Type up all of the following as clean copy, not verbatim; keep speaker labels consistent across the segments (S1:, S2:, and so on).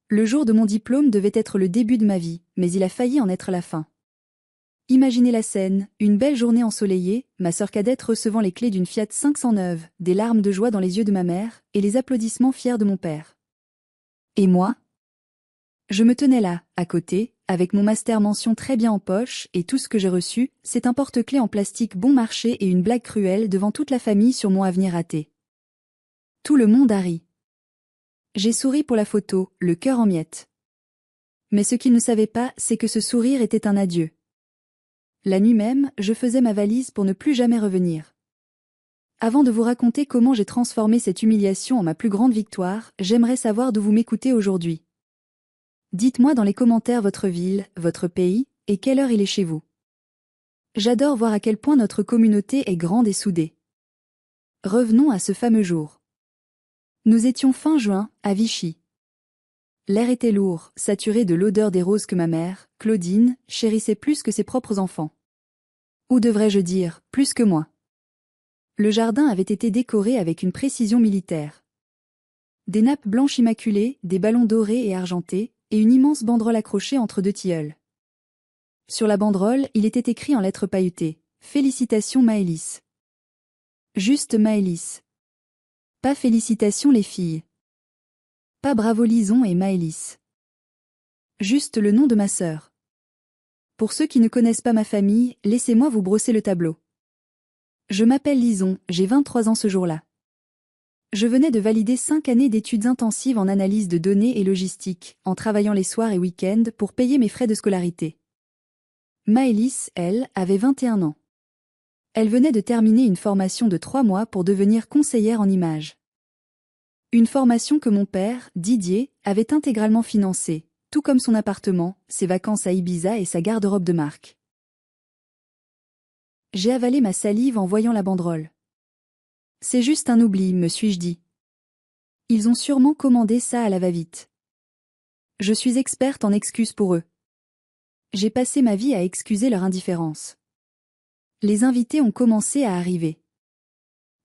S1: Le jour de mon diplôme devait être le début de ma vie, mais il a failli en être la fin. Imaginez la scène, une belle journée ensoleillée, ma sœur cadette recevant les clés d'une Fiat 500 neuve, des larmes de joie dans les yeux de ma mère, et les applaudissements fiers de mon père. Et moi? Je me tenais là, à côté, avec mon master mention très bien en poche, et tout ce que j'ai reçu, c'est un porte-clés en plastique bon marché et une blague cruelle devant toute la famille sur mon avenir raté. Tout le monde a ri. J'ai souri pour la photo, le cœur en miettes. Mais ce qu'ils ne savaient pas, c'est que ce sourire était un adieu. La nuit même, je faisais ma valise pour ne plus jamais revenir. Avant de vous raconter comment j'ai transformé cette humiliation en ma plus grande victoire, j'aimerais savoir d'où vous m'écoutez aujourd'hui. Dites-moi dans les commentaires votre ville, votre pays, et quelle heure il est chez vous. J'adore voir à quel point notre communauté est grande et soudée. Revenons à ce fameux jour. Nous étions fin juin, à Vichy. L'air était lourd, saturé de l'odeur des roses que ma mère, Claudine, chérissait plus que ses propres enfants. Ou devrais-je dire, plus que moi. Le jardin avait été décoré avec une précision militaire. Des nappes blanches immaculées, des ballons dorés et argentés, et une immense banderole accrochée entre deux tilleuls. Sur la banderole, il était écrit en lettres pailletées « Félicitations Maëlys ». Juste Maëlys. Pas félicitations les filles. Pas bravo Lison et Maëlys. Juste le nom de ma sœur. Pour ceux qui ne connaissent pas ma famille, laissez-moi vous brosser le tableau. Je m'appelle Lison, j'ai 23 ans ce jour-là. Je venais de valider 5 années d'études intensives en analyse de données et logistique, en travaillant les soirs et week-ends pour payer mes frais de scolarité. Maëlys, elle, avait 21 ans. Elle venait de terminer une formation de 3 mois pour devenir conseillère en images. Une formation que mon père, Didier, avait intégralement financée, tout comme son appartement, ses vacances à Ibiza et sa garde-robe de marque. J'ai avalé ma salive en voyant la banderole. C'est juste un oubli, me suis-je dit. Ils ont sûrement commandé ça à la va-vite. Je suis experte en excuses pour eux. J'ai passé ma vie à excuser leur indifférence. Les invités ont commencé à arriver.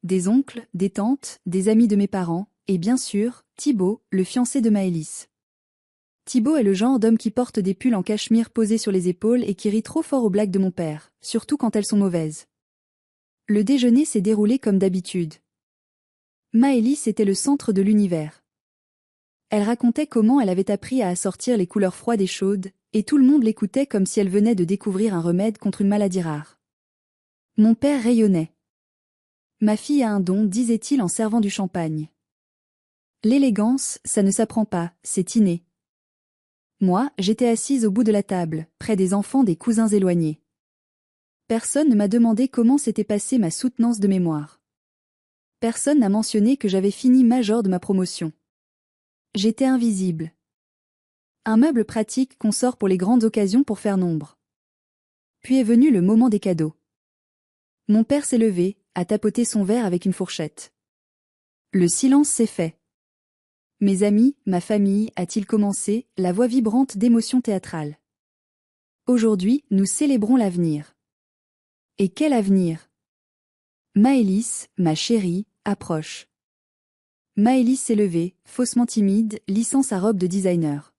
S1: Des oncles, des tantes, des amis de mes parents, et bien sûr, Thibaut, le fiancé de Maëlys. Thibaut est le genre d'homme qui porte des pulls en cachemire posés sur les épaules et qui rit trop fort aux blagues de mon père, surtout quand elles sont mauvaises. Le déjeuner s'est déroulé comme d'habitude. Maëlys était le centre de l'univers. Elle racontait comment elle avait appris à assortir les couleurs froides et chaudes, et tout le monde l'écoutait comme si elle venait de découvrir un remède contre une maladie rare. Mon père rayonnait. Ma fille a un don, disait-il en servant du champagne. L'élégance, ça ne s'apprend pas, c'est inné. Moi, j'étais assise au bout de la table, près des enfants des cousins éloignés. Personne ne m'a demandé comment s'était passée ma soutenance de mémoire. Personne n'a mentionné que j'avais fini major de ma promotion. J'étais invisible. Un meuble pratique qu'on sort pour les grandes occasions pour faire nombre. Puis est venu le moment des cadeaux. Mon père s'est levé, a tapoté son verre avec une fourchette. Le silence s'est fait. Mes amis, ma famille, a-t-il commencé, la voix vibrante d'émotion théâtrale. Aujourd'hui, nous célébrons l'avenir. Et quel avenir? Maëlys, ma chérie, approche. Maëlys s'est levée, faussement timide, lissant sa robe de designer.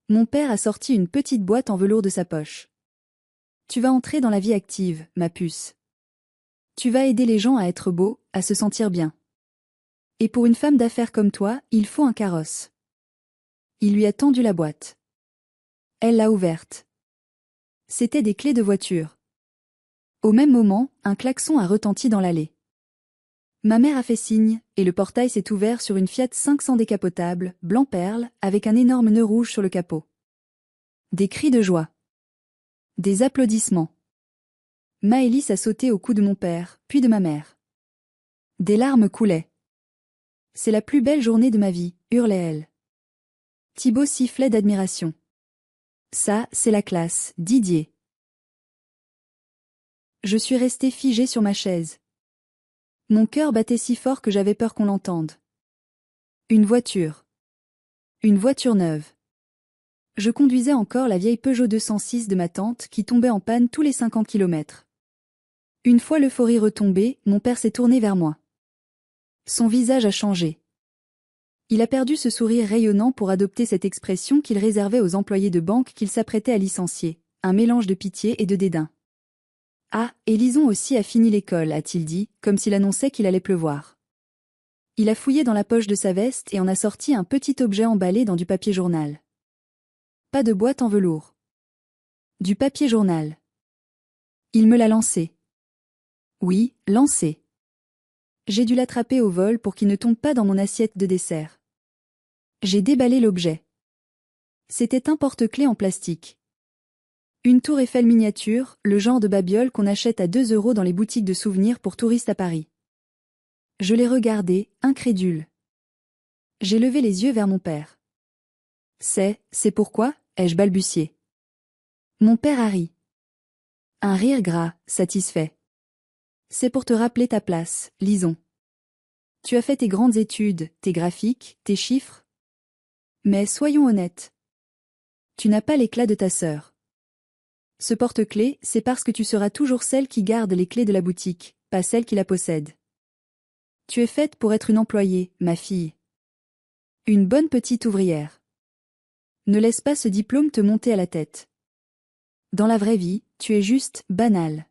S1: Mon père a sorti une petite boîte en velours de sa poche. Tu vas entrer dans la vie active, ma puce. Tu vas aider les gens à être beaux, à se sentir bien. Et pour une femme d'affaires comme toi, il faut un carrosse. Il lui a tendu la boîte. Elle l'a ouverte. C'était des clés de voiture. Au même moment, un klaxon a retenti dans l'allée. Ma mère a fait signe, et le portail s'est ouvert sur une Fiat 500 décapotable, blanc perle, avec un énorme nœud rouge sur le capot. Des cris de joie. Des applaudissements. Maëlys a sauté au cou de mon père, puis de ma mère. Des larmes coulaient. C'est la plus belle journée de ma vie, hurlait-elle. Thibaut sifflait d'admiration. Ça, c'est la classe, Didier. Je suis restée figée sur ma chaise. Mon cœur battait si fort que j'avais peur qu'on l'entende. Une voiture. Une voiture neuve. Je conduisais encore la vieille Peugeot 206 de ma tante qui tombait en panne tous les 50 kilomètres. Une fois l'euphorie retombée, mon père s'est tourné vers moi. Son visage a changé. Il a perdu ce sourire rayonnant pour adopter cette expression qu'il réservait aux employés de banque qu'il s'apprêtait à licencier, un mélange de pitié et de dédain. Ah, et Lison aussi a fini l'école, a-t-il dit, comme s'il annonçait qu'il allait pleuvoir. Il a fouillé dans la poche de sa veste et en a sorti un petit objet emballé dans du papier journal. Pas de boîte en velours. Du papier journal. Il me l'a lancé. Oui, lancé. J'ai dû l'attraper au vol pour qu'il ne tombe pas dans mon assiette de dessert. J'ai déballé l'objet. C'était un porte-clés en plastique. Une tour Eiffel miniature, le genre de babiole qu'on achète à 2 € dans les boutiques de souvenirs pour touristes à Paris. Je l'ai regardé, incrédule. J'ai levé les yeux vers mon père. C'est pourquoi, ai-je balbutié. Mon père a ri. Un rire gras, satisfait. C'est pour te rappeler ta place, Lison. Tu as fait tes grandes études, tes graphiques, tes chiffres. Mais soyons honnêtes. Tu n'as pas l'éclat de ta sœur. Ce porte-clés, c'est parce que tu seras toujours celle qui garde les clés de la boutique, pas celle qui la possède. Tu es faite pour être une employée, ma fille. Une bonne petite ouvrière. Ne laisse pas ce diplôme te monter à la tête. Dans la vraie vie, tu es juste banale.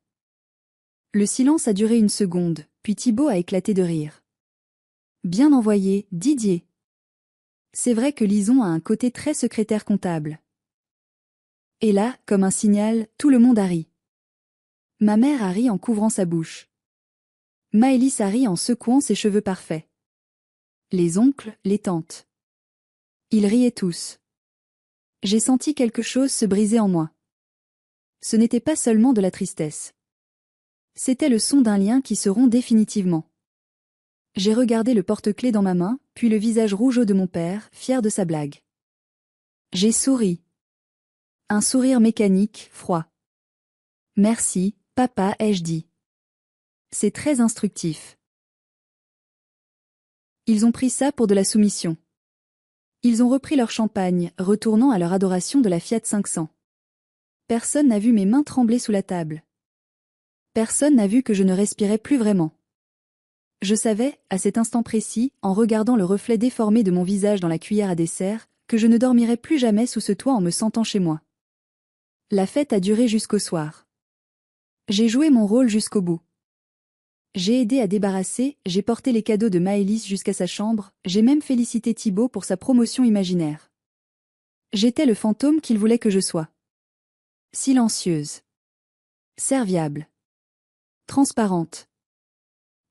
S1: Le silence a duré une seconde, puis Thibaut a éclaté de rire. Bien envoyé, Didier. C'est vrai que Lison a un côté très secrétaire comptable. Et là, comme un signal, tout le monde a ri. Ma mère a ri en couvrant sa bouche. Maëlys a ri en secouant ses cheveux parfaits. Les oncles, les tantes. Ils riaient tous. J'ai senti quelque chose se briser en moi. Ce n'était pas seulement de la tristesse. C'était le son d'un lien qui se rompt définitivement. J'ai regardé le porte-clés dans ma main, puis le visage rougeau de mon père, fier de sa blague. J'ai souri. Un sourire mécanique, froid. Merci, papa, ai-je dit. C'est très instructif. Ils ont pris ça pour de la soumission. Ils ont repris leur champagne, retournant à leur adoration de la Fiat 500. Personne n'a vu mes mains trembler sous la table. Personne n'a vu que je ne respirais plus vraiment. Je savais, à cet instant précis, en regardant le reflet déformé de mon visage dans la cuillère à dessert, que je ne dormirais plus jamais sous ce toit en me sentant chez moi. La fête a duré jusqu'au soir. J'ai joué mon rôle jusqu'au bout. J'ai aidé à débarrasser, j'ai porté les cadeaux de Maëlys jusqu'à sa chambre, j'ai même félicité Thibaut pour sa promotion imaginaire. J'étais le fantôme qu'il voulait que je sois. Silencieuse. Serviable. Transparente.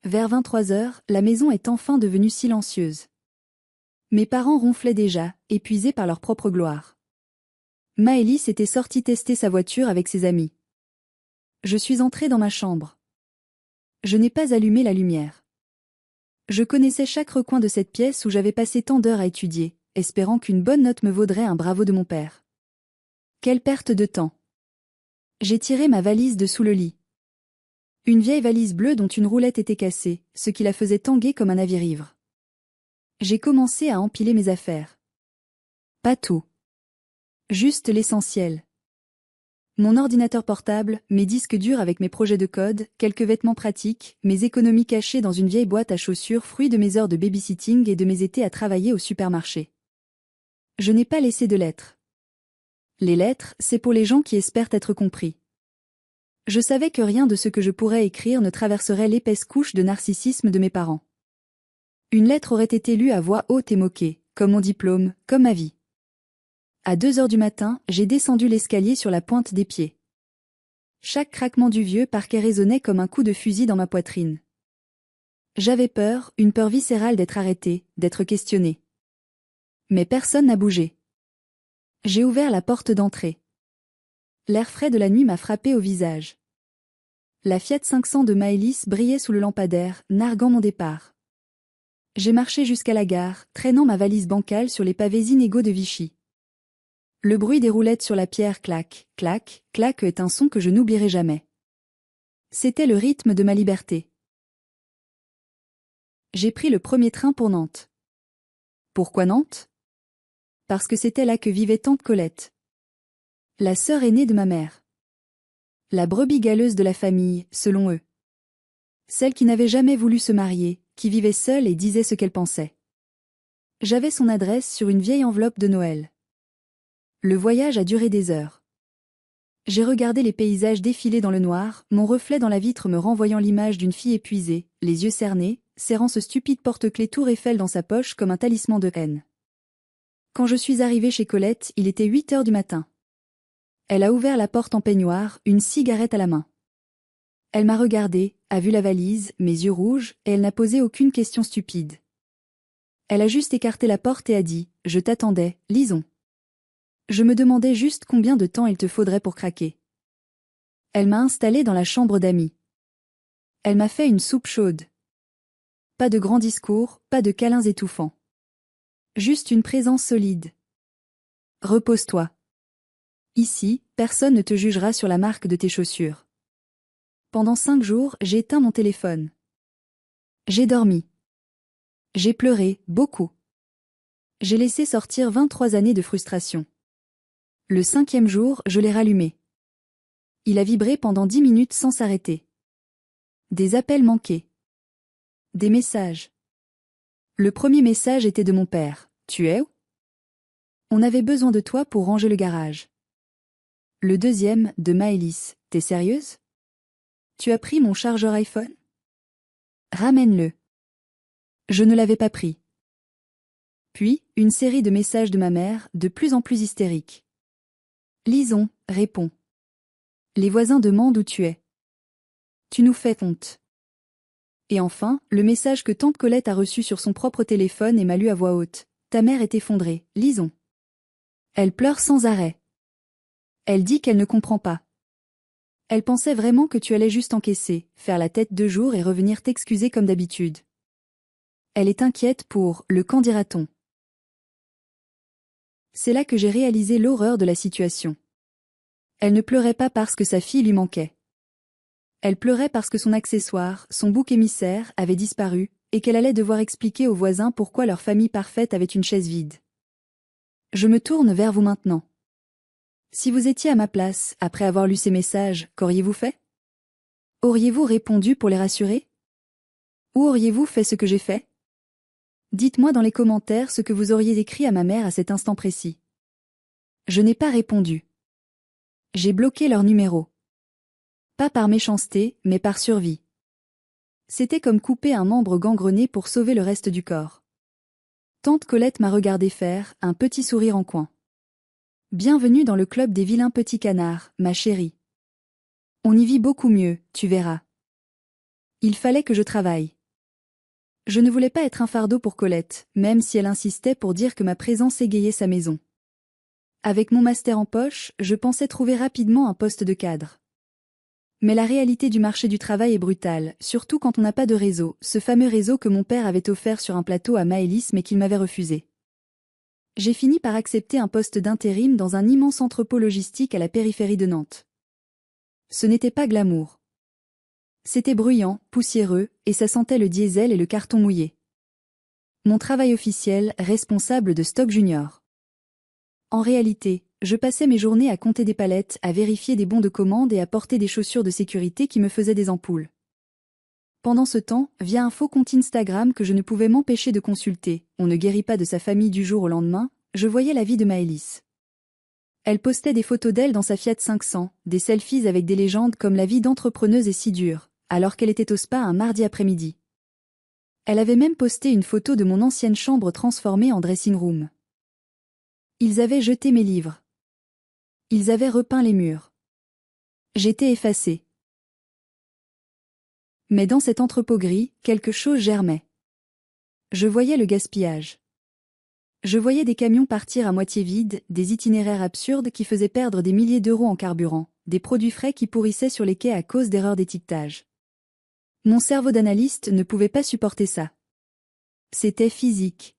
S1: Vers 23 h, la maison est enfin devenue silencieuse. Mes parents ronflaient déjà, épuisés par leur propre gloire. Maëlys était sortie tester sa voiture avec ses amis. Je suis entrée dans ma chambre. Je n'ai pas allumé la lumière. Je connaissais chaque recoin de cette pièce où j'avais passé tant d'heures à étudier, espérant qu'une bonne note me vaudrait un bravo de mon père. Quelle perte de temps. J'ai tiré ma valise de sous le lit. Une vieille valise bleue dont une roulette était cassée, ce qui la faisait tanguer comme un navire-ivre. J'ai commencé à empiler mes affaires. Pas tout. Juste l'essentiel. Mon ordinateur portable, mes disques durs avec mes projets de code, quelques vêtements pratiques, mes économies cachées dans une vieille boîte à chaussures fruit de mes heures de babysitting et de mes étés à travailler au supermarché. Je n'ai pas laissé de lettres. Les lettres, c'est pour les gens qui espèrent être compris. Je savais que rien de ce que je pourrais écrire ne traverserait l'épaisse couche de narcissisme de mes parents. Une lettre aurait été lue à voix haute et moquée, comme mon diplôme, comme ma vie. À 2 h du matin, j'ai descendu l'escalier sur la pointe des pieds. Chaque craquement du vieux parquet résonnait comme un coup de fusil dans ma poitrine. J'avais peur, une peur viscérale d'être arrêtée, d'être questionnée. Mais personne n'a bougé. J'ai ouvert la porte d'entrée. L'air frais de la nuit m'a frappé au visage. La Fiat 500 de Maëlys brillait sous le lampadaire, narguant mon départ. J'ai marché jusqu'à la gare, traînant ma valise bancale sur les pavés inégaux de Vichy. Le bruit des roulettes sur la pierre clac, clac, clac est un son que je n'oublierai jamais. C'était le rythme de ma liberté. J'ai pris le premier train pour Nantes. Pourquoi Nantes? Parce que c'était là que vivait tante Colette. La sœur aînée de ma mère. La brebis galeuse de la famille, selon eux. Celle qui n'avait jamais voulu se marier, qui vivait seule et disait ce qu'elle pensait. J'avais son adresse sur une vieille enveloppe de Noël. Le voyage a duré des heures. J'ai regardé les paysages défiler dans le noir, mon reflet dans la vitre me renvoyant l'image d'une fille épuisée, les yeux cernés, serrant ce stupide porte-clés Tour Eiffel dans sa poche comme un talisman de haine. Quand je suis arrivée chez Colette, il était 8 heures du matin. Elle a ouvert la porte en peignoir, une cigarette à la main. Elle m'a regardée, a vu la valise, mes yeux rouges, et elle n'a posé aucune question stupide. Elle a juste écarté la porte et a dit « Je t'attendais, lisons ». Je me demandais juste combien de temps il te faudrait pour craquer. Elle m'a installée dans la chambre d'amis. Elle m'a fait une soupe chaude. Pas de grands discours, pas de câlins étouffants. Juste une présence solide. Repose-toi. Ici, personne ne te jugera sur la marque de tes chaussures. Pendant 5 jours, j'ai éteint mon téléphone. J'ai dormi. J'ai pleuré, beaucoup. J'ai laissé sortir 23 années de frustration. Le 5e jour, je l'ai rallumé. Il a vibré pendant 10 minutes sans s'arrêter. Des appels manqués. Des messages. Le premier message était de mon père. « Tu es où ? On avait besoin de toi pour ranger le garage. » Le deuxième, de Maëlys. « T'es sérieuse ? Tu as pris mon chargeur iPhone ? Ramène-le. » Je ne l'avais pas pris. Puis, une série de messages de ma mère, de plus en plus hystériques. Lisons, réponds. Les voisins demandent où tu es. Tu nous fais honte. Et enfin, le message que tante Colette a reçu sur son propre téléphone et m'a lu à voix haute. Ta mère est effondrée, lisons. Elle pleure sans arrêt. Elle dit qu'elle ne comprend pas. Elle pensait vraiment que tu allais juste encaisser, faire la tête 2 jours et revenir t'excuser comme d'habitude. Elle est inquiète pour « le qu'en dira-t-on ». C'est là que j'ai réalisé l'horreur de la situation. Elle ne pleurait pas parce que sa fille lui manquait. Elle pleurait parce que son accessoire, son bouc émissaire, avait disparu, et qu'elle allait devoir expliquer aux voisins pourquoi leur famille parfaite avait une chaise vide. Je me tourne vers vous maintenant. Si vous étiez à ma place, après avoir lu ces messages, qu'auriez-vous fait ? Auriez-vous répondu pour les rassurer ? Ou auriez-vous fait ce que j'ai fait ? Dites-moi dans les commentaires ce que vous auriez écrit à ma mère à cet instant précis. Je n'ai pas répondu. J'ai bloqué leur numéro. Pas par méchanceté, mais par survie. C'était comme couper un membre gangrené pour sauver le reste du corps. Tante Colette m'a regardé faire, un petit sourire en coin. Bienvenue dans le club des vilains petits canards, ma chérie. On y vit beaucoup mieux, tu verras. Il fallait que je travaille. Je ne voulais pas être un fardeau pour Colette, même si elle insistait pour dire que ma présence égayait sa maison. Avec mon master en poche, je pensais trouver rapidement un poste de cadre. Mais la réalité du marché du travail est brutale, surtout quand on n'a pas de réseau, ce fameux réseau que mon père avait offert sur un plateau à Maëlys mais qu'il m'avait refusé. J'ai fini par accepter un poste d'intérim dans un immense entrepôt logistique à la périphérie de Nantes. Ce n'était pas glamour. C'était bruyant, poussiéreux, et ça sentait le diesel et le carton mouillé. Mon travail officiel, responsable de stock junior. En réalité, je passais mes journées à compter des palettes, à vérifier des bons de commande et à porter des chaussures de sécurité qui me faisaient des ampoules. Pendant ce temps, via un faux compte Instagram que je ne pouvais m'empêcher de consulter, on ne guérit pas de sa famille du jour au lendemain, je voyais la vie de Maëlys. Elle postait des photos d'elle dans sa Fiat 500, des selfies avec des légendes comme la vie d'entrepreneuse est si dure, alors qu'elle était au spa un mardi après-midi. Elle avait même posté une photo de mon ancienne chambre transformée en dressing room. Ils avaient jeté mes livres. Ils avaient repeint les murs. J'étais effacée. Mais dans cet entrepôt gris, quelque chose germait. Je voyais le gaspillage. Je voyais des camions partir à moitié vides, des itinéraires absurdes qui faisaient perdre des milliers d'euros en carburant, des produits frais qui pourrissaient sur les quais à cause d'erreurs d'étiquetage. Mon cerveau d'analyste ne pouvait pas supporter ça. C'était physique.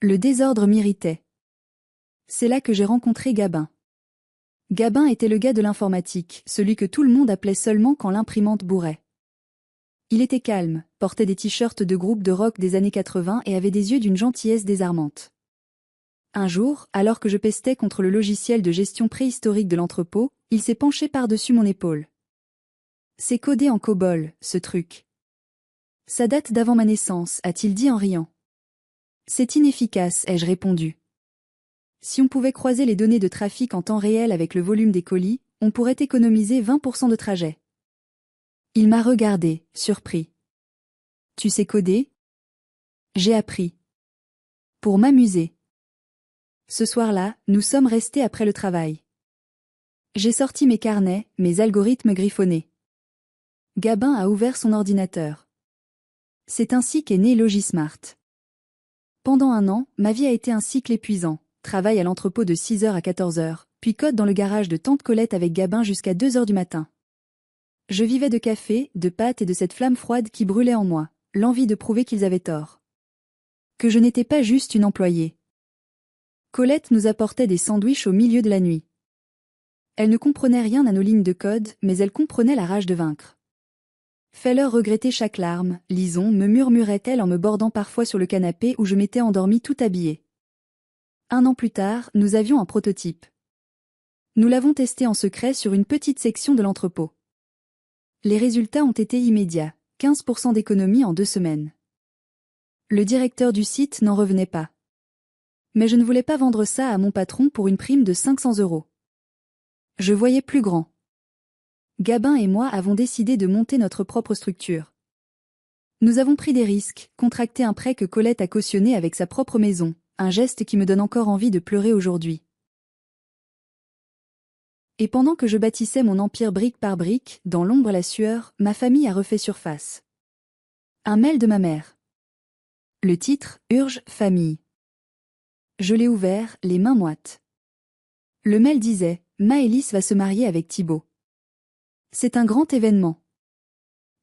S1: Le désordre m'irritait. C'est là que j'ai rencontré Gabin. Gabin était le gars de l'informatique, celui que tout le monde appelait seulement quand l'imprimante bourrait. Il était calme, portait des t-shirts de groupe de rock des années 80 et avait des yeux d'une gentillesse désarmante. Un jour, alors que je pestais contre le logiciel de gestion préhistorique de l'entrepôt, il s'est penché par-dessus mon épaule. C'est codé en COBOL, ce truc. Ça date d'avant ma naissance, a-t-il dit en riant. C'est inefficace, ai-je répondu. Si on pouvait croiser les données de trafic en temps réel avec le volume des colis, on pourrait économiser 20% de trajet. Il m'a regardé, surpris. Tu sais coder? J'ai appris. Pour m'amuser. Ce soir-là, nous sommes restés après le travail. J'ai sorti mes carnets, mes algorithmes griffonnés. Gabin a ouvert son ordinateur. C'est ainsi qu'est né Logismart. Pendant 1 an, ma vie a été un cycle épuisant. Travail à l'entrepôt de 6 heures à 14 heures, puis code dans le garage de tante Colette avec Gabin jusqu'à 2 heures du matin. Je vivais de café, de pâtes et de cette flamme froide qui brûlait en moi, l'envie de prouver qu'ils avaient tort. Que je n'étais pas juste une employée. Colette nous apportait des sandwichs au milieu de la nuit. Elle ne comprenait rien à nos lignes de code, mais elle comprenait la rage de vaincre. Fais-leur regretter chaque larme, Lison, me murmurait-elle en me bordant parfois sur le canapé où je m'étais endormie tout habillée. 1 an plus tard, nous avions un prototype. Nous l'avons testé en secret sur une petite section de l'entrepôt. Les résultats ont été immédiats, 15% d'économie en 2 semaines. Le directeur du site n'en revenait pas. Mais je ne voulais pas vendre ça à mon patron pour une prime de 500 €. Je voyais plus grand. Gabin et moi avons décidé de monter notre propre structure. Nous avons pris des risques, contracté un prêt que Colette a cautionné avec sa propre maison, un geste qui me donne encore envie de pleurer aujourd'hui. Et pendant que je bâtissais mon empire brique par brique, dans l'ombre et la sueur, ma famille a refait surface. Un mail de ma mère. Le titre, Urge, famille. Je l'ai ouvert, les mains moites. Le mail disait, Maëlys va se marier avec Thibaut. C'est un grand événement.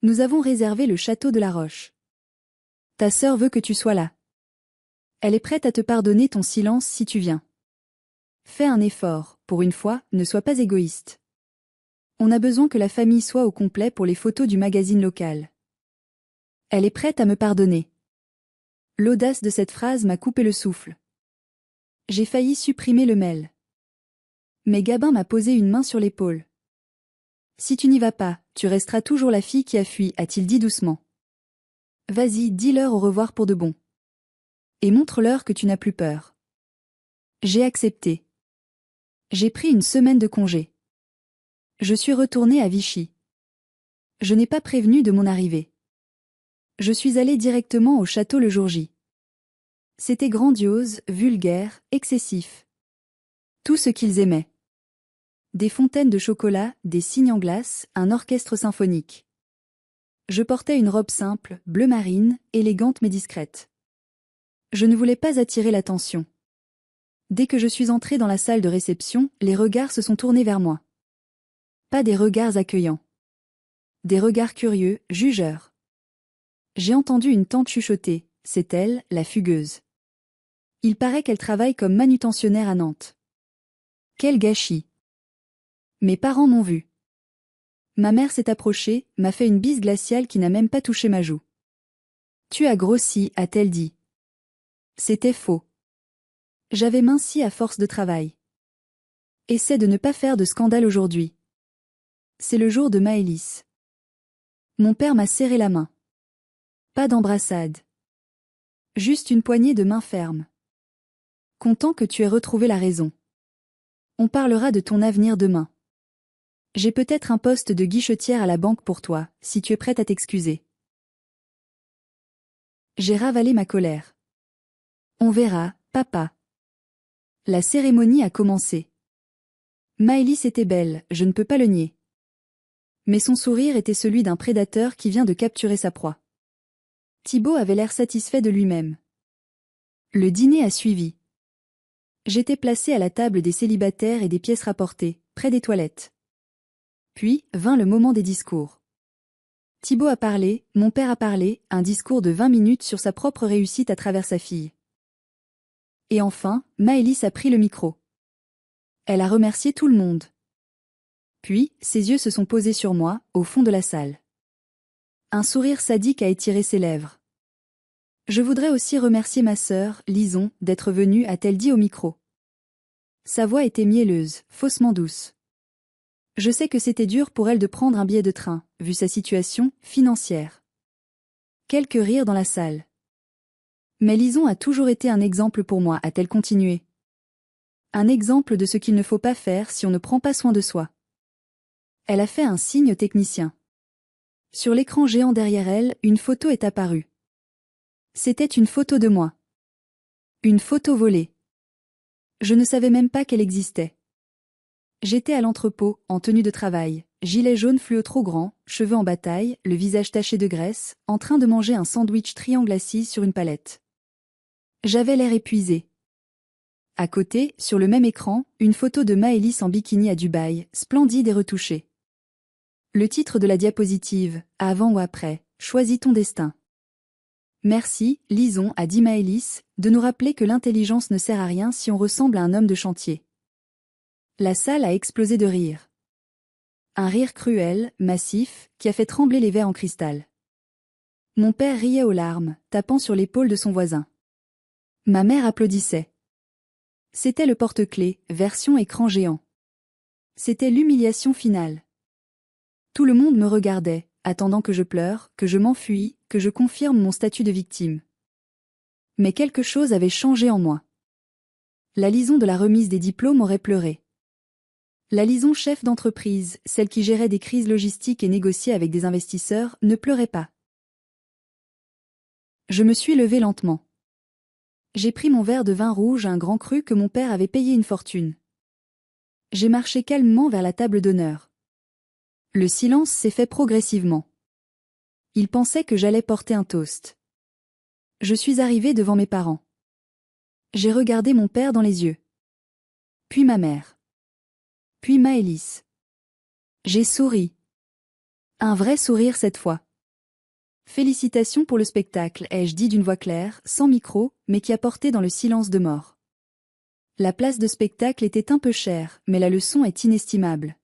S1: Nous avons réservé le château de la Roche. Ta sœur veut que tu sois là. Elle est prête à te pardonner ton silence si tu viens. Fais un effort, pour une fois, ne sois pas égoïste. On a besoin que la famille soit au complet pour les photos du magazine local. Elle est prête à me pardonner. L'audace de cette phrase m'a coupé le souffle. J'ai failli supprimer le mail. Mais Gabin m'a posé une main sur l'épaule. Si tu n'y vas pas, tu resteras toujours la fille qui a fui, a-t-il dit doucement. Vas-y, dis-leur au revoir pour de bon. Et montre-leur que tu n'as plus peur. J'ai accepté. J'ai pris une semaine de congé. Je suis retournée à Vichy. Je n'ai pas prévenu de mon arrivée. Je suis allée directement au château le jour J. C'était grandiose, vulgaire, excessif. Tout ce qu'ils aimaient. Des fontaines de chocolat, des cygnes en glace, un orchestre symphonique. Je portais une robe simple, bleu marine, élégante mais discrète. Je ne voulais pas attirer l'attention. Dès que je suis entrée dans la salle de réception, les regards se sont tournés vers moi. Pas des regards accueillants. Des regards curieux, jugeurs. J'ai entendu une tante chuchoter, c'est elle, la fugueuse. Il paraît qu'elle travaille comme manutentionnaire à Nantes. Quel gâchis. Mes parents m'ont vu. Ma mère s'est approchée, m'a fait une bise glaciale qui n'a même pas touché ma joue. Tu as grossi, a-t-elle dit. C'était faux. J'avais minci à force de travail. Essaie de ne pas faire de scandale aujourd'hui. C'est le jour de Maëlys. Mon père m'a serré la main. Pas d'embrassade. Juste une poignée de main ferme. Content que tu aies retrouvé la raison. On parlera de ton avenir demain. J'ai peut-être un poste de guichetière à la banque pour toi, si tu es prête à t'excuser. J'ai ravalé ma colère. On verra, papa. La cérémonie a commencé. Maëlys était belle, je ne peux pas le nier. Mais son sourire était celui d'un prédateur qui vient de capturer sa proie. Thibaut avait l'air satisfait de lui-même. Le dîner a suivi. J'étais placée à la table des célibataires et des pièces rapportées, près des toilettes. Puis, vint le moment des discours. Thibaut a parlé, mon père a parlé, un discours de 20 minutes sur sa propre réussite à travers sa fille. Et enfin, Maëlys a pris le micro. Elle a remercié tout le monde. Puis, ses yeux se sont posés sur moi, au fond de la salle. Un sourire sadique a étiré ses lèvres. Je voudrais aussi remercier ma sœur, Lison, d'être venue, a-t-elle dit au micro. Sa voix était mielleuse, faussement douce. Je sais que c'était dur pour elle de prendre un billet de train, vu sa situation financière. Quelques rires dans la salle. Mais Lison a toujours été un exemple pour moi, a-t-elle continué. Un exemple de ce qu'il ne faut pas faire si on ne prend pas soin de soi. Elle a fait un signe au technicien. Sur l'écran géant derrière elle, une photo est apparue. C'était une photo de moi. Une photo volée. Je ne savais même pas qu'elle existait. J'étais à l'entrepôt, en tenue de travail, gilet jaune fluo trop grand, cheveux en bataille, le visage taché de graisse, en train de manger un sandwich triangle assis sur une palette. J'avais l'air épuisé. À côté, sur le même écran, une photo de Maëlys en bikini à Dubaï, splendide et retouchée. Le titre de la diapositive, avant ou après, choisis ton destin. Merci, Lison, a dit Maëlys, de nous rappeler que l'intelligence ne sert à rien si on ressemble à un homme de chantier. La salle a explosé de rire. Un rire cruel, massif, qui a fait trembler les verres en cristal. Mon père riait aux larmes, tapant sur l'épaule de son voisin. Ma mère applaudissait. C'était le porte-clés, version écran géant. C'était l'humiliation finale. Tout le monde me regardait, attendant que je pleure, que je m'enfuis, que je confirme mon statut de victime. Mais quelque chose avait changé en moi. La Lison de la remise des diplômes aurait pleuré. La Lison chef d'entreprise, celle qui gérait des crises logistiques et négociait avec des investisseurs, ne pleurait pas. Je me suis levée lentement. J'ai pris mon verre de vin rouge, un grand cru que mon père avait payé une fortune. J'ai marché calmement vers la table d'honneur. Le silence s'est fait progressivement. Il pensait que j'allais porter un toast. Je suis arrivée devant mes parents. J'ai regardé mon père dans les yeux. Puis ma mère. Puis Maëlys. J'ai souri. Un vrai sourire cette fois. Félicitations pour le spectacle, ai-je dit d'une voix claire, sans micro, mais qui apportait dans le silence de mort. La place de spectacle était un peu chère, mais la leçon est inestimable.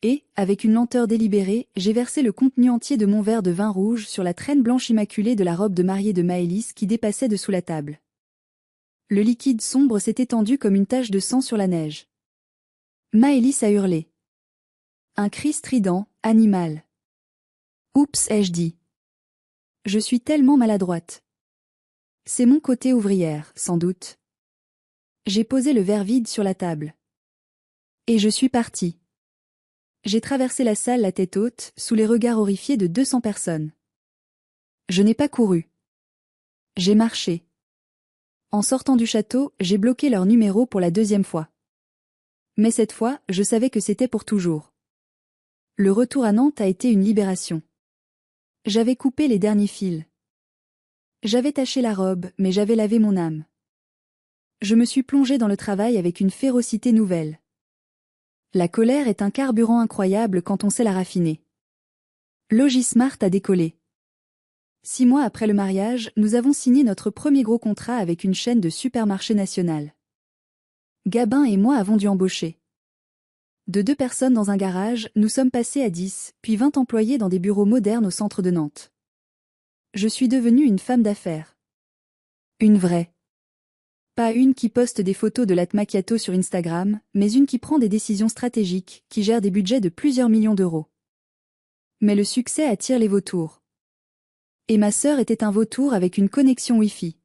S1: Et, avec une lenteur délibérée, j'ai versé le contenu entier de mon verre de vin rouge sur la traîne blanche immaculée de la robe de mariée de Maëlys qui dépassait de sous la table. Le liquide sombre s'est étendu comme une tache de sang sur la neige. Maëlys a hurlé. Un cri strident, animal. Oups, ai-je dit. Je suis tellement maladroite. C'est mon côté ouvrière, sans doute. J'ai posé le verre vide sur la table. Et je suis partie. J'ai traversé la salle la tête haute, sous les regards horrifiés de 200 personnes. Je n'ai pas couru. J'ai marché. En sortant du château, j'ai bloqué leur numéro pour la 2e fois. Mais cette fois, je savais que c'était pour toujours. Le retour à Nantes a été une libération. J'avais coupé les derniers fils. J'avais taché la robe, mais j'avais lavé mon âme. Je me suis plongée dans le travail avec une férocité nouvelle. La colère est un carburant incroyable quand on sait la raffiner. Logismart a décollé. 6 mois après le mariage, nous avons signé notre premier gros contrat avec une chaîne de supermarchés nationale. Gabin et moi avons dû embaucher. De 2 personnes dans un garage, nous sommes passés à 10, puis 20 employés dans des bureaux modernes au centre de Nantes. Je suis devenue une femme d'affaires. Une vraie. Pas une qui poste des photos de latte macchiato sur Instagram, mais une qui prend des décisions stratégiques, qui gère des budgets de plusieurs millions d'euros. Mais le succès attire les vautours. Et ma sœur était un vautour avec une connexion Wi-Fi.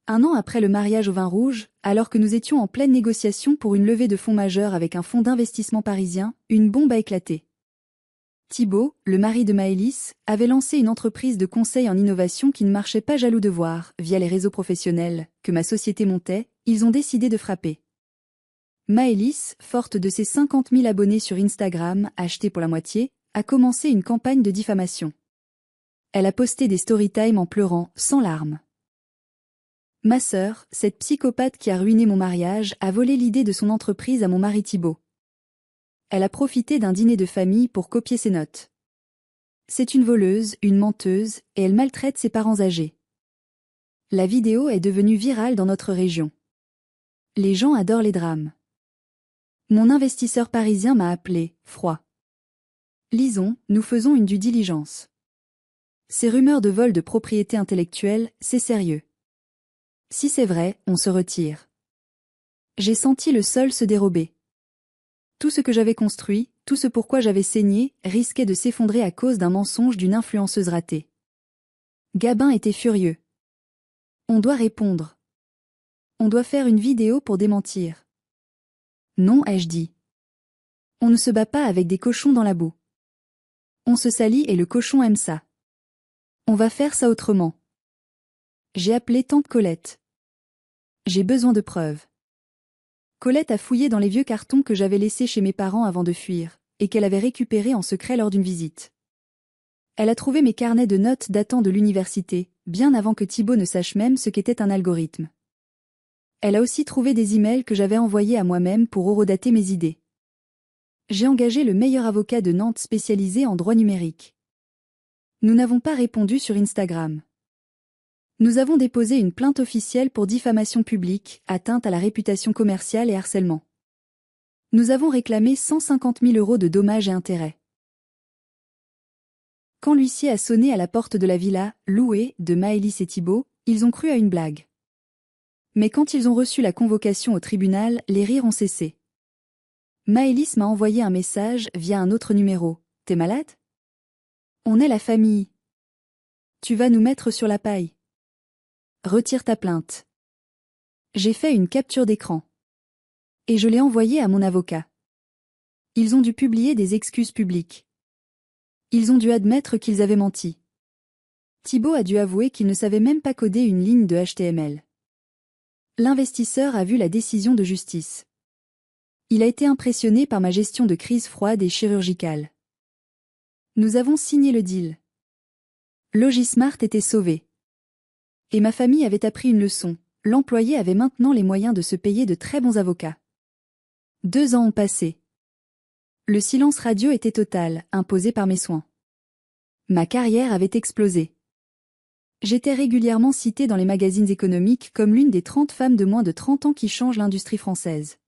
S1: 1 an après le mariage au vin rouge, alors que nous étions en pleine négociation pour une levée de fonds majeure avec un fonds d'investissement parisien, une bombe a éclaté. Thibaut, le mari de Maëlys, avait lancé une entreprise de conseil en innovation qui ne marchait pas jaloux de voir, via les réseaux professionnels, que ma société montait, ils ont décidé de frapper. Maëlys, forte de ses 50 000 abonnés sur Instagram, achetés pour la moitié, a commencé une campagne de diffamation. Elle a posté des storytime en pleurant, sans larmes. Ma sœur, cette psychopathe qui a ruiné mon mariage, a volé l'idée de son entreprise à mon mari Thibaut. Elle a profité d'un dîner de famille pour copier ses notes. C'est une voleuse, une menteuse, et elle maltraite ses parents âgés. La vidéo est devenue virale dans notre région. Les gens adorent les drames. Mon investisseur parisien m'a appelé, froid. Lison, nous faisons une due diligence. Ces rumeurs de vol de propriété intellectuelle, c'est sérieux. Si c'est vrai, on se retire. J'ai senti le sol se dérober. Tout ce que j'avais construit, tout ce pourquoi j'avais saigné, risquait de s'effondrer à cause d'un mensonge d'une influenceuse ratée. Gabin était furieux. On doit répondre. On doit faire une vidéo pour démentir. Non, ai-je dit. On ne se bat pas avec des cochons dans la boue. On se salit et le cochon aime ça. On va faire ça autrement. J'ai appelé tante Colette. J'ai besoin de preuves. Colette a fouillé dans les vieux cartons que j'avais laissés chez mes parents avant de fuir, et qu'elle avait récupérés en secret lors d'une visite. Elle a trouvé mes carnets de notes datant de l'université, bien avant que Thibaut ne sache même ce qu'était un algorithme. Elle a aussi trouvé des emails que j'avais envoyés à moi-même pour horodater mes idées. J'ai engagé le meilleur avocat de Nantes spécialisé en droit numérique. Nous n'avons pas répondu sur Instagram. Nous avons déposé une plainte officielle pour diffamation publique, atteinte à la réputation commerciale et harcèlement. Nous avons réclamé 150 000 € de dommages et intérêts. Quand l'huissier a sonné à la porte de la villa, louée, de Maëlys et Thibaut, ils ont cru à une blague. Mais quand ils ont reçu la convocation au tribunal, les rires ont cessé. Maëlys m'a envoyé un message via un autre numéro. « T'es malade ? On est la famille. Tu vas nous mettre sur la paille. Retire ta plainte. » J'ai fait une capture d'écran. Et je l'ai envoyée à mon avocat. Ils ont dû publier des excuses publiques. Ils ont dû admettre qu'ils avaient menti. Thibaut a dû avouer qu'il ne savait même pas coder une ligne de HTML. L'investisseur a vu la décision de justice. Il a été impressionné par ma gestion de crise froide et chirurgicale. Nous avons signé le deal. Logismart était sauvé. Et ma famille avait appris une leçon. L'employé avait maintenant les moyens de se payer de très bons avocats. 2 ans ont passé. Le silence radio était total, imposé par mes soins. Ma carrière avait explosé. J'étais régulièrement citée dans les magazines économiques comme l'une des 30 femmes de moins de 30 ans qui changent l'industrie française.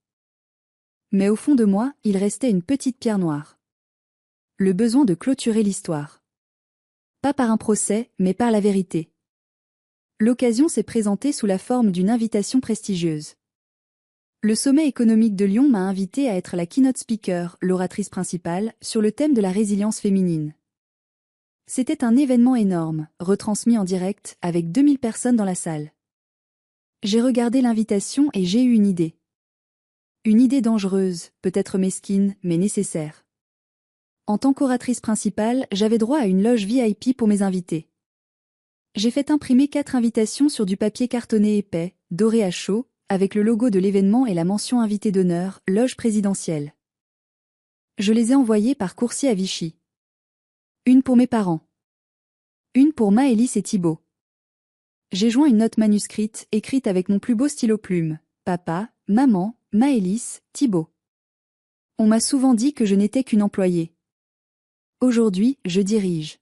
S1: Mais au fond de moi, il restait une petite pierre noire. Le besoin de clôturer l'histoire. Pas par un procès, mais par la vérité. L'occasion s'est présentée sous la forme d'une invitation prestigieuse. Le sommet économique de Lyon m'a invité à être la keynote speaker, l'oratrice principale, sur le thème de la résilience féminine. C'était un événement énorme, retransmis en direct, avec 2000 personnes dans la salle. J'ai regardé l'invitation et j'ai eu une idée. Une idée dangereuse, peut-être mesquine, mais nécessaire. En tant qu'oratrice principale, j'avais droit à une loge VIP pour mes invités. J'ai fait imprimer 4 invitations sur du papier cartonné épais, doré à chaud, avec le logo de l'événement et la mention invité d'honneur, loge présidentielle. Je les ai envoyées par coursier à Vichy. Une pour mes parents. Une pour Maëlys et Thibaut. J'ai joint une note manuscrite, écrite avec mon plus beau stylo plume. Papa, maman, Maëlys, Thibaut. On m'a souvent dit que je n'étais qu'une employée. Aujourd'hui, je dirige.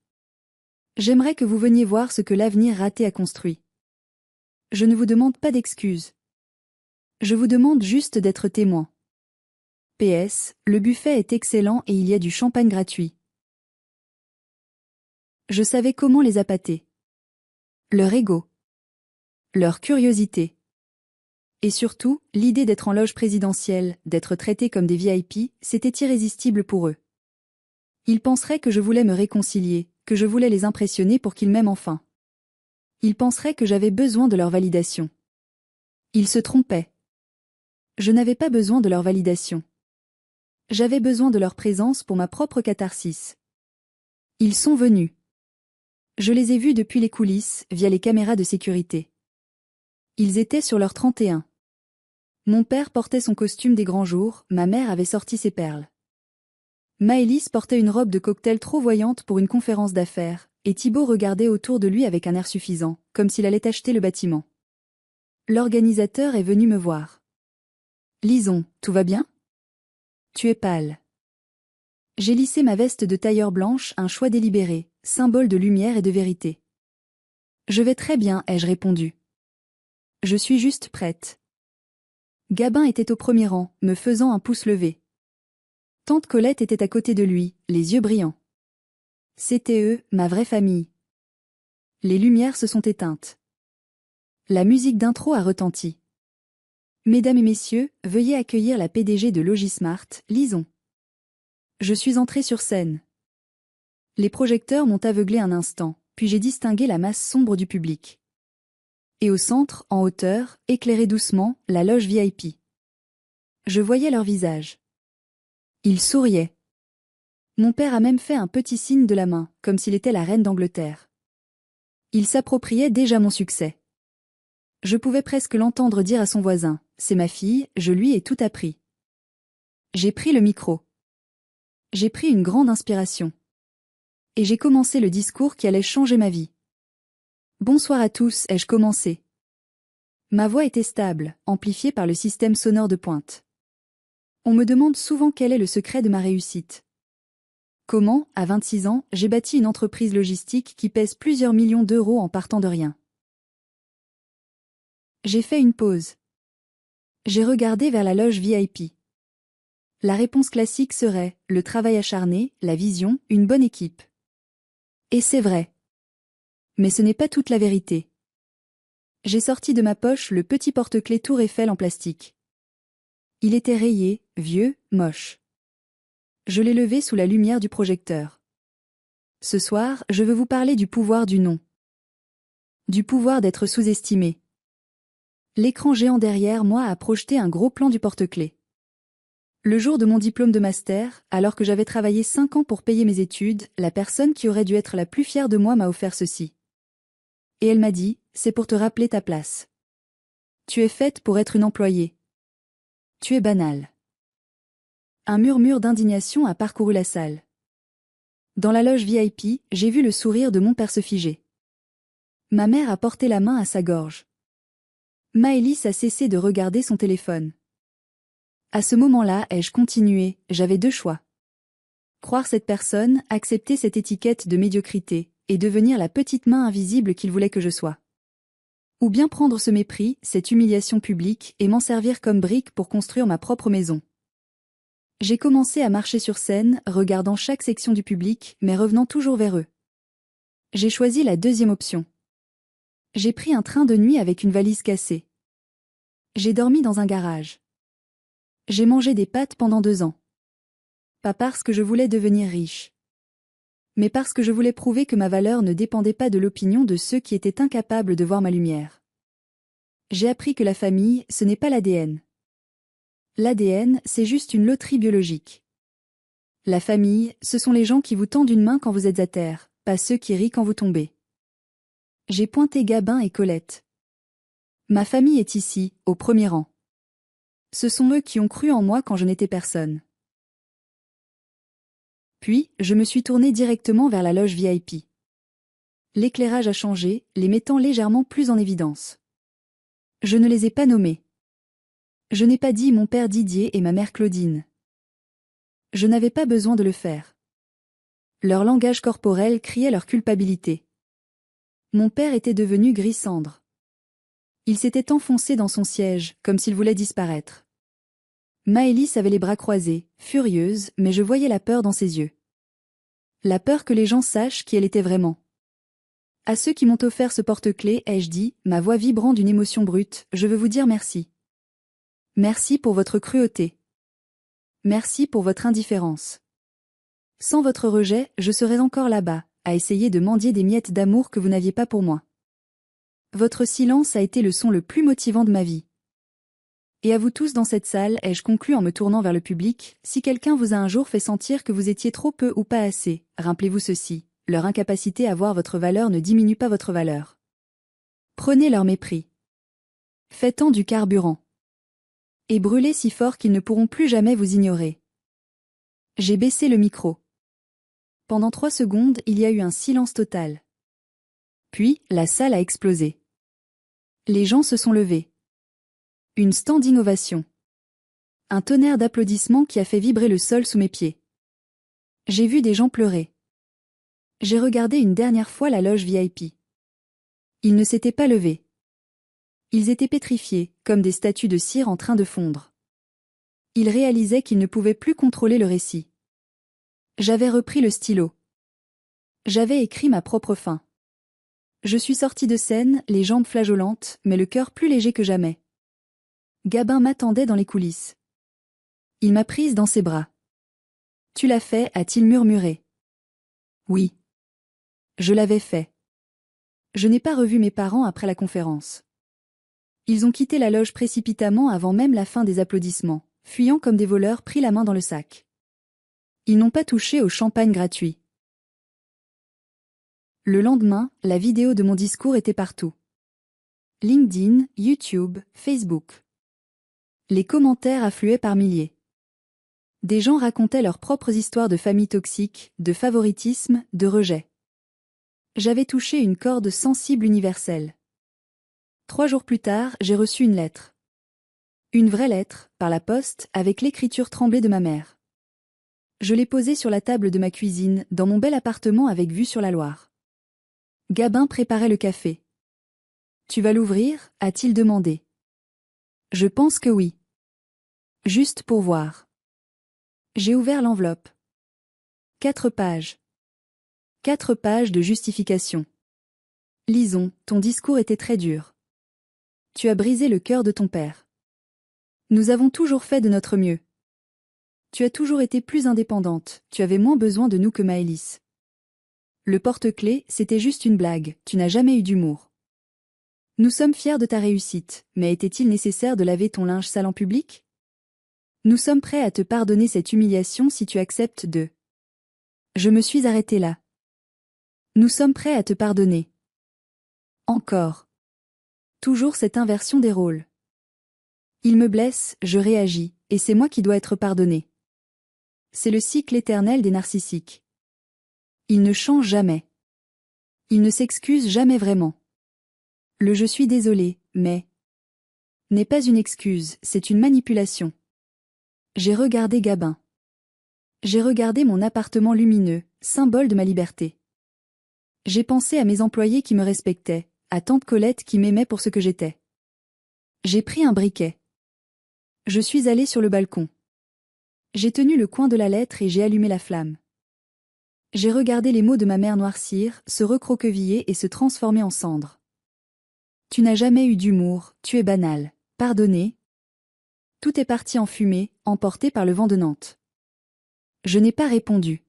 S1: J'aimerais que vous veniez voir ce que l'avenir raté a construit. Je ne vous demande pas d'excuses. Je vous demande juste d'être témoin. PS, le buffet est excellent et il y a du champagne gratuit. Je savais comment les appâter. Leur ego. Leur curiosité. Et surtout, l'idée d'être en loge présidentielle, d'être traités comme des VIP, c'était irrésistible pour eux. Ils penseraient que je voulais me réconcilier, que je voulais les impressionner pour qu'ils m'aiment enfin. Ils penseraient que j'avais besoin de leur validation. Ils se trompaient. Je n'avais pas besoin de leur validation. J'avais besoin de leur présence pour ma propre catharsis. Ils sont venus. Je les ai vus depuis les coulisses, via les caméras de sécurité. Ils étaient sur leur 31. Mon père portait son costume des grands jours, ma mère avait sorti ses perles. Maëlys portait une robe de cocktail trop voyante pour une conférence d'affaires, et Thibaut regardait autour de lui avec un air suffisant, comme s'il allait acheter le bâtiment. L'organisateur est venu me voir. Lison, tout va bien ? Tu es pâle. J'ai lissé ma veste de tailleur blanche, un choix délibéré, symbole de lumière et de vérité. Je vais très bien, ai-je répondu. Je suis juste prête. Gabin était au premier rang, me faisant un pouce levé. Tante Colette était à côté de lui, les yeux brillants. C'était eux, ma vraie famille. Les lumières se sont éteintes. La musique d'intro a retenti. Mesdames et messieurs, veuillez accueillir la PDG de Logismart, Lison. Je suis entrée sur scène. Les projecteurs m'ont aveuglé un instant, puis j'ai distingué la masse sombre du public. Et au centre, en hauteur, éclairée doucement, la loge VIP. Je voyais leur visage. Ils souriaient. Mon père a même fait un petit signe de la main, comme s'il était la reine d'Angleterre. Il s'appropriait déjà mon succès. Je pouvais presque l'entendre dire à son voisin, « C'est ma fille, je lui ai tout appris. » J'ai pris le micro. J'ai pris une grande inspiration. Et j'ai commencé le discours qui allait changer ma vie. Bonsoir à tous, ai-je commencé. Ma voix était stable, amplifiée par le système sonore de pointe. On me demande souvent quel est le secret de ma réussite. Comment, à 26 ans, j'ai bâti une entreprise logistique qui pèse plusieurs millions d'euros en partant de rien. J'ai fait une pause. J'ai regardé vers la loge VIP. La réponse classique serait, le travail acharné, la vision, une bonne équipe. Et c'est vrai. Mais ce n'est pas toute la vérité. J'ai sorti de ma poche le petit porte-clés Tour Eiffel en plastique. Il était rayé, vieux, moche. Je l'ai levé sous la lumière du projecteur. Ce soir, je veux vous parler du pouvoir du non. Du pouvoir d'être sous-estimé. L'écran géant derrière moi a projeté un gros plan du porte-clés. Le jour de mon diplôme de master, alors que j'avais travaillé 5 ans pour payer mes études, la personne qui aurait dû être la plus fière de moi m'a offert ceci. Et elle m'a dit, c'est pour te rappeler ta place. Tu es faite pour être une employée. Tu es banale. Un murmure d'indignation a parcouru la salle. Dans la loge VIP, j'ai vu le sourire de mon père se figer. Ma mère a porté la main à sa gorge. Maëlys a cessé de regarder son téléphone. À ce moment-là, ai-je continué, j'avais deux choix. Croire cette personne, accepter cette étiquette de médiocrité, et devenir la petite main invisible qu'il voulait que je sois. Ou bien prendre ce mépris, cette humiliation publique, et m'en servir comme brique pour construire ma propre maison. J'ai commencé à marcher sur scène, regardant chaque section du public, mais revenant toujours vers eux. J'ai choisi la deuxième option. J'ai pris un train de nuit avec une valise cassée. J'ai dormi dans un garage. J'ai mangé des pâtes pendant 2 ans. Pas parce que je voulais devenir riche. Mais parce que je voulais prouver que ma valeur ne dépendait pas de l'opinion de ceux qui étaient incapables de voir ma lumière. J'ai appris que la famille, ce n'est pas l'ADN. L'ADN, c'est juste une loterie biologique. La famille, ce sont les gens qui vous tendent une main quand vous êtes à terre, pas ceux qui rient quand vous tombez. J'ai pointé Gabin et Colette. Ma famille est ici, au premier rang. Ce sont eux qui ont cru en moi quand je n'étais personne. Puis, je me suis tournée directement vers la loge VIP. L'éclairage a changé, les mettant légèrement plus en évidence. Je ne les ai pas nommés. Je n'ai pas dit mon père Didier et ma mère Claudine. Je n'avais pas besoin de le faire. Leur langage corporel criait leur culpabilité. Mon père était devenu gris cendre. Il s'était enfoncé dans son siège, comme s'il voulait disparaître. Maëlys avait les bras croisés, furieuse, mais je voyais la peur dans ses yeux. La peur que les gens sachent qui elle était vraiment. À ceux qui m'ont offert ce porte-clés, ai-je dit, ma voix vibrant d'une émotion brute, je veux vous dire merci. Merci pour votre cruauté. Merci pour votre indifférence. Sans votre rejet, je serais encore là-bas, à essayer de mendier des miettes d'amour que vous n'aviez pas pour moi. Votre silence a été le son le plus motivant de ma vie. Et à vous tous dans cette salle, ai-je conclu en me tournant vers le public, si quelqu'un vous a un jour fait sentir que vous étiez trop peu ou pas assez, rappelez-vous ceci, leur incapacité à voir votre valeur ne diminue pas votre valeur. Prenez leur mépris. Faites-en du carburant. Et brûlez si fort qu'ils ne pourront plus jamais vous ignorer. J'ai baissé le micro. Pendant 3 secondes, il y a eu un silence total. Puis, la salle a explosé. Les gens se sont levés. Une standing ovation. Un tonnerre d'applaudissements qui a fait vibrer le sol sous mes pieds. J'ai vu des gens pleurer. J'ai regardé une dernière fois la loge VIP. Ils ne s'étaient pas levés. Ils étaient pétrifiés, comme des statues de cire en train de fondre. Ils réalisaient qu'ils ne pouvaient plus contrôler le récit. J'avais repris le stylo. J'avais écrit ma propre fin. Je suis sortie de scène, les jambes flageolantes, mais le cœur plus léger que jamais. Gabin m'attendait dans les coulisses. Il m'a prise dans ses bras. « Tu l'as fait » a-t-il murmuré. Oui. Je l'avais fait. Je n'ai pas revu mes parents après la conférence. Ils ont quitté la loge précipitamment avant même la fin des applaudissements, fuyant comme des voleurs pris la main dans le sac. Ils n'ont pas touché au champagne gratuit. Le lendemain, la vidéo de mon discours était partout. LinkedIn, YouTube, Facebook. Les commentaires affluaient par milliers. Des gens racontaient leurs propres histoires de famille toxique, de favoritisme, de rejet. J'avais touché une corde sensible universelle. 3 jours plus tard, j'ai reçu une lettre. Une vraie lettre, par la poste, avec l'écriture tremblée de ma mère. Je l'ai posée sur la table de ma cuisine, dans mon bel appartement avec vue sur la Loire. Gabin préparait le café. « Tu vas l'ouvrir » a-t-il demandé. Je pense que oui. Juste pour voir. J'ai ouvert l'enveloppe. 4 pages. 4 pages de justification. Lisons, ton discours était très dur. Tu as brisé le cœur de ton père. Nous avons toujours fait de notre mieux. Tu as toujours été plus indépendante, tu avais moins besoin de nous que Maëlys. Le porte-clés, c'était juste une blague, tu n'as jamais eu d'humour. Nous sommes fiers de ta réussite, mais était-il nécessaire de laver ton linge sale en public ? Nous sommes prêts à te pardonner cette humiliation si tu acceptes de... Je me suis arrêtée là. Nous sommes prêts à te pardonner. Encore. Toujours cette inversion des rôles. Il me blesse, je réagis, et c'est moi qui dois être pardonné. C'est le cycle éternel des narcissiques. Ils ne changent jamais. Ils ne s'excusent jamais vraiment. Le « je suis désolé, mais » n'est pas une excuse, c'est une manipulation. J'ai regardé Gabin. J'ai regardé mon appartement lumineux, symbole de ma liberté. J'ai pensé à mes employés qui me respectaient, à tante Colette qui m'aimait pour ce que j'étais. J'ai pris un briquet. Je suis allée sur le balcon. J'ai tenu le coin de la lettre et j'ai allumé la flamme. J'ai regardé les mots de ma mère noircir, se recroqueviller et se transformer en cendres. Tu n'as jamais eu d'humour, tu es banal. Pardonné. Tout est parti en fumée, emporté par le vent de Nantes. Je n'ai pas répondu.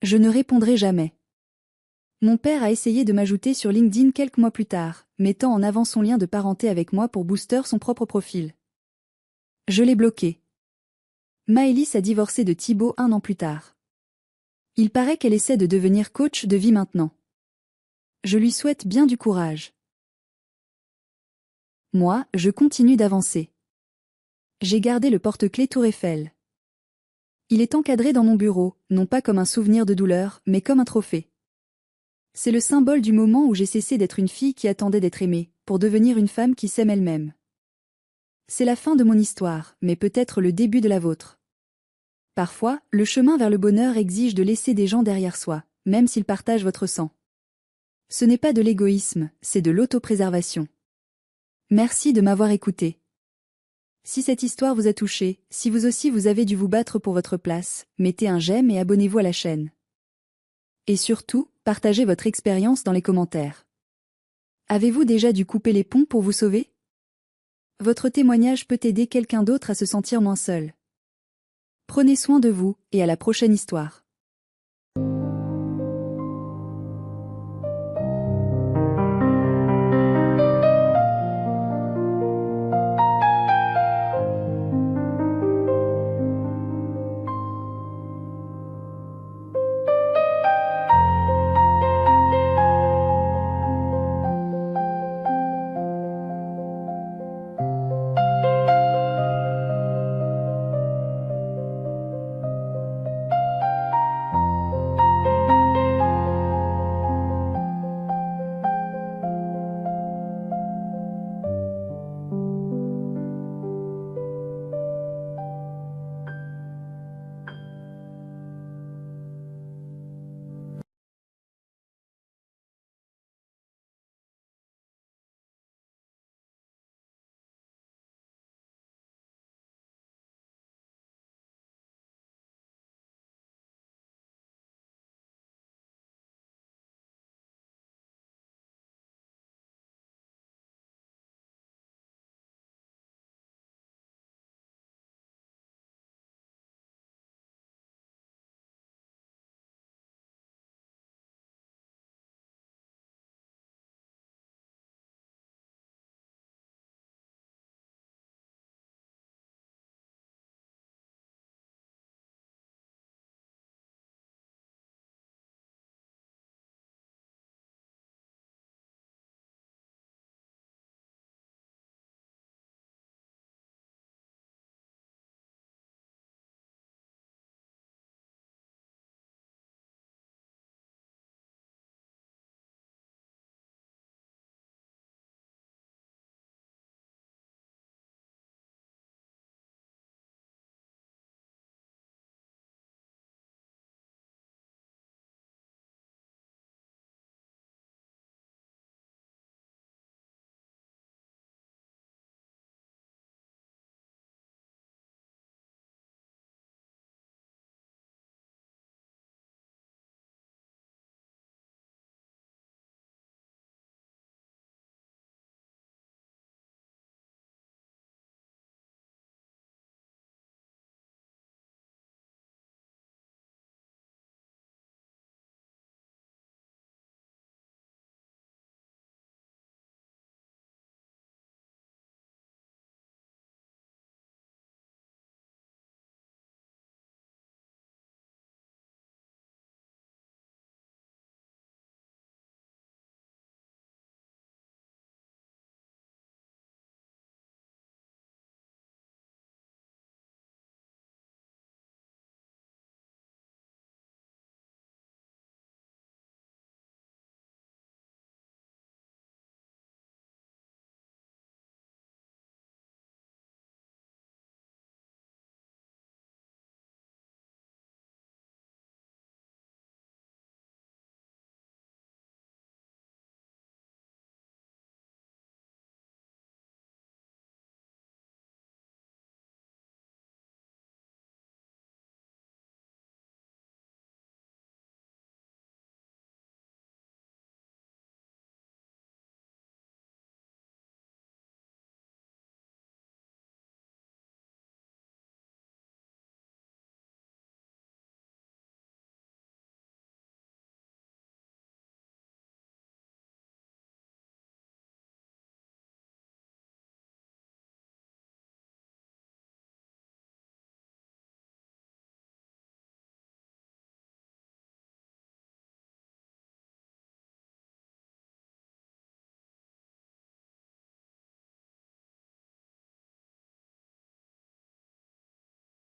S1: Je ne répondrai jamais. Mon père a essayé de m'ajouter sur LinkedIn quelques mois plus tard, mettant en avant son lien de parenté avec moi pour booster son propre profil. Je l'ai bloqué. Maëlys a divorcé de Thibaut 1 an plus tard. Il paraît qu'elle essaie de devenir coach de vie maintenant. Je lui souhaite bien du courage. Moi, je continue d'avancer. J'ai gardé le porte-clés Tour Eiffel. Il est encadré dans mon bureau, non pas comme un souvenir de douleur, mais comme un trophée. C'est le symbole du moment où j'ai cessé d'être une fille qui attendait d'être aimée, pour devenir une femme qui s'aime elle-même. C'est la fin de mon histoire, mais peut-être le début de la vôtre. Parfois, le chemin vers le bonheur exige de laisser des gens derrière soi, même s'ils partagent votre sang. Ce n'est pas de l'égoïsme, c'est de l'autopréservation. Merci de m'avoir écouté. Si cette histoire vous a touché, si vous aussi vous avez dû vous battre pour votre place, mettez un j'aime et abonnez-vous à la chaîne. Et surtout, partagez votre expérience dans les commentaires. Avez-vous déjà dû couper les ponts pour vous sauver ? Votre témoignage peut aider quelqu'un d'autre à se sentir moins seul. Prenez soin de vous, et à la prochaine histoire.